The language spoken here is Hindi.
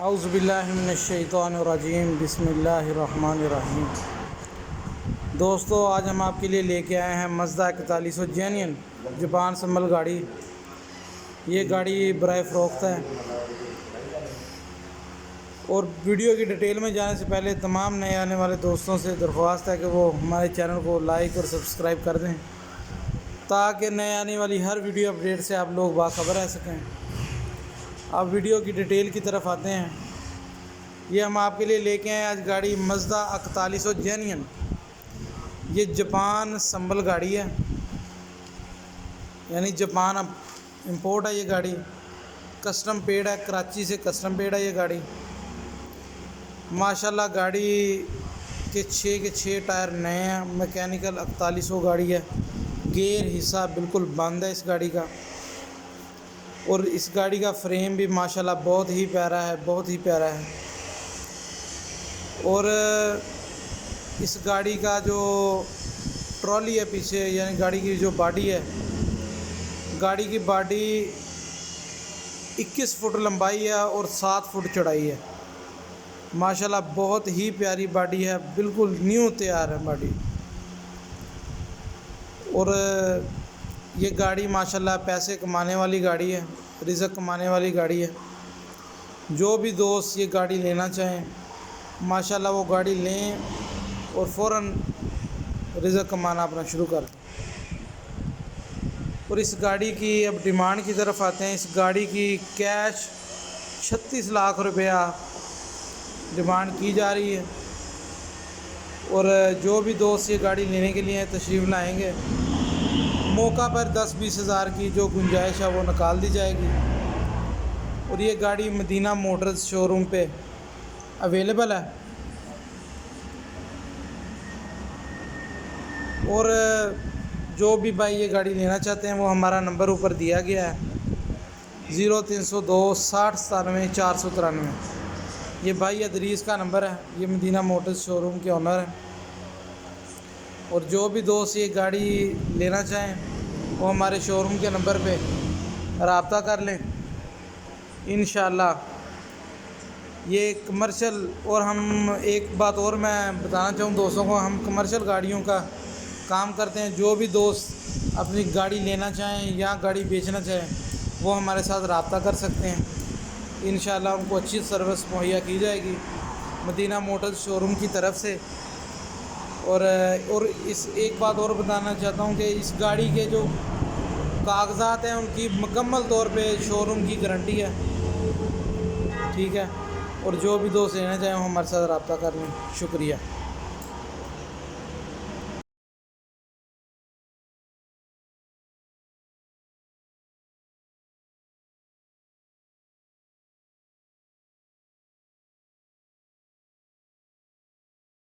औज़ुबिल्लाहिमिनश्शैतानिर्रजीम बिस्मिल्लाहिर्रहमानिर्रहीम। दोस्तों, आज हम आपके लिए लेके आए हैं मज़दा 4100 जेन्युइन जापान संभल गाड़ी। ये गाड़ी बराए फ़रोख्त है। और वीडियो की डिटेल में जाने से पहले तमाम नए आने वाले दोस्तों से दरख्वास्त है कि वो हमारे चैनल को लाइक और सब्सक्राइब कर दें, ताकि नए आने वाली हर वीडियो अपडेट से आप लोग बाखबर रह सकें। अब वीडियो की डिटेल की तरफ आते हैं। ये हम आपके लिए लेके आए आज गाड़ी मज़दा 4100 जेन्युइन। ये जापान संभल गाड़ी है, यानी जापान अब इंपोर्ट है। ये गाड़ी कस्टम पेड है, कराची से कस्टम पेड है ये गाड़ी। माशाल्लाह गाड़ी के 6 टायर नए हैं, मैकेनिकल 4100 गाड़ी है। गेयर हिस्सा बिल्कुल बंद है इस गाड़ी का। और इस गाड़ी का फ्रेम भी माशाल्लाह बहुत ही प्यारा है, बहुत ही प्यारा है। और इस गाड़ी का जो ट्रॉली है पीछे, यानी गाड़ी की जो बॉडी है, गाड़ी की बॉडी 21 फुट लंबाई है और 7 फुट चौड़ाई है। माशाल्लाह बहुत ही प्यारी बॉडी है, बिल्कुल न्यू तैयार है बॉडी। और ये गाड़ी माशाल्लाह पैसे कमाने वाली गाड़ी है, रिज़्क़ कमाने वाली गाड़ी है। जो भी दोस्त ये गाड़ी लेना चाहें माशाल्लाह वो गाड़ी लें और फ़ौरन रिज़्क़ कमाना अपना शुरू कर दें। और इस गाड़ी की अब डिमांड की तरफ आते हैं। इस गाड़ी की कैश 36 लाख रुपया डिमांड की जा रही है। और जो भी दोस्त ये गाड़ी लेने के लिए तशरीफ़ लाएंगे, मौका पर 10-20 हज़ार की जो गुंजाइश है वो निकाल दी जाएगी। और ये गाड़ी मदीना मोटर्स शोरूम पे अवेलेबल है। और जो भी भाई ये गाड़ी लेना चाहते हैं वो हमारा नंबर ऊपर दिया गया है 0302 60 97 493। ये भाई अदरीस का नंबर है। ये मदीना मोटर्स शोरूम के ऑनर हैं। और जो भी दोस्त ये गाड़ी लेना चाहें वो हमारे शोरूम के नंबर पे रब्ता कर लें इंशाअल्लाह। ये कमर्शियल, और हम एक बात और मैं बताना चाहूँ दोस्तों को, हम कमर्शियल गाड़ियों का काम करते हैं। जो भी दोस्त अपनी गाड़ी लेना चाहें या गाड़ी बेचना चाहें वो हमारे साथ रब्ता कर सकते हैं। इंशाअल्लाह उनको अच्छी सर्विस मुहैया की जाएगी मदीना मोटर्स शोरूम की तरफ से। और इस एक बात और बताना चाहता हूँ कि इस गाड़ी के जो कागज़ात हैं उनकी मुकम्मल तौर पे शोरूम की गारंटी है, ठीक है। और जो भी दोस्त लेना चाहें वो हमारे साथ रब्ता कर लें। शुक्रिया।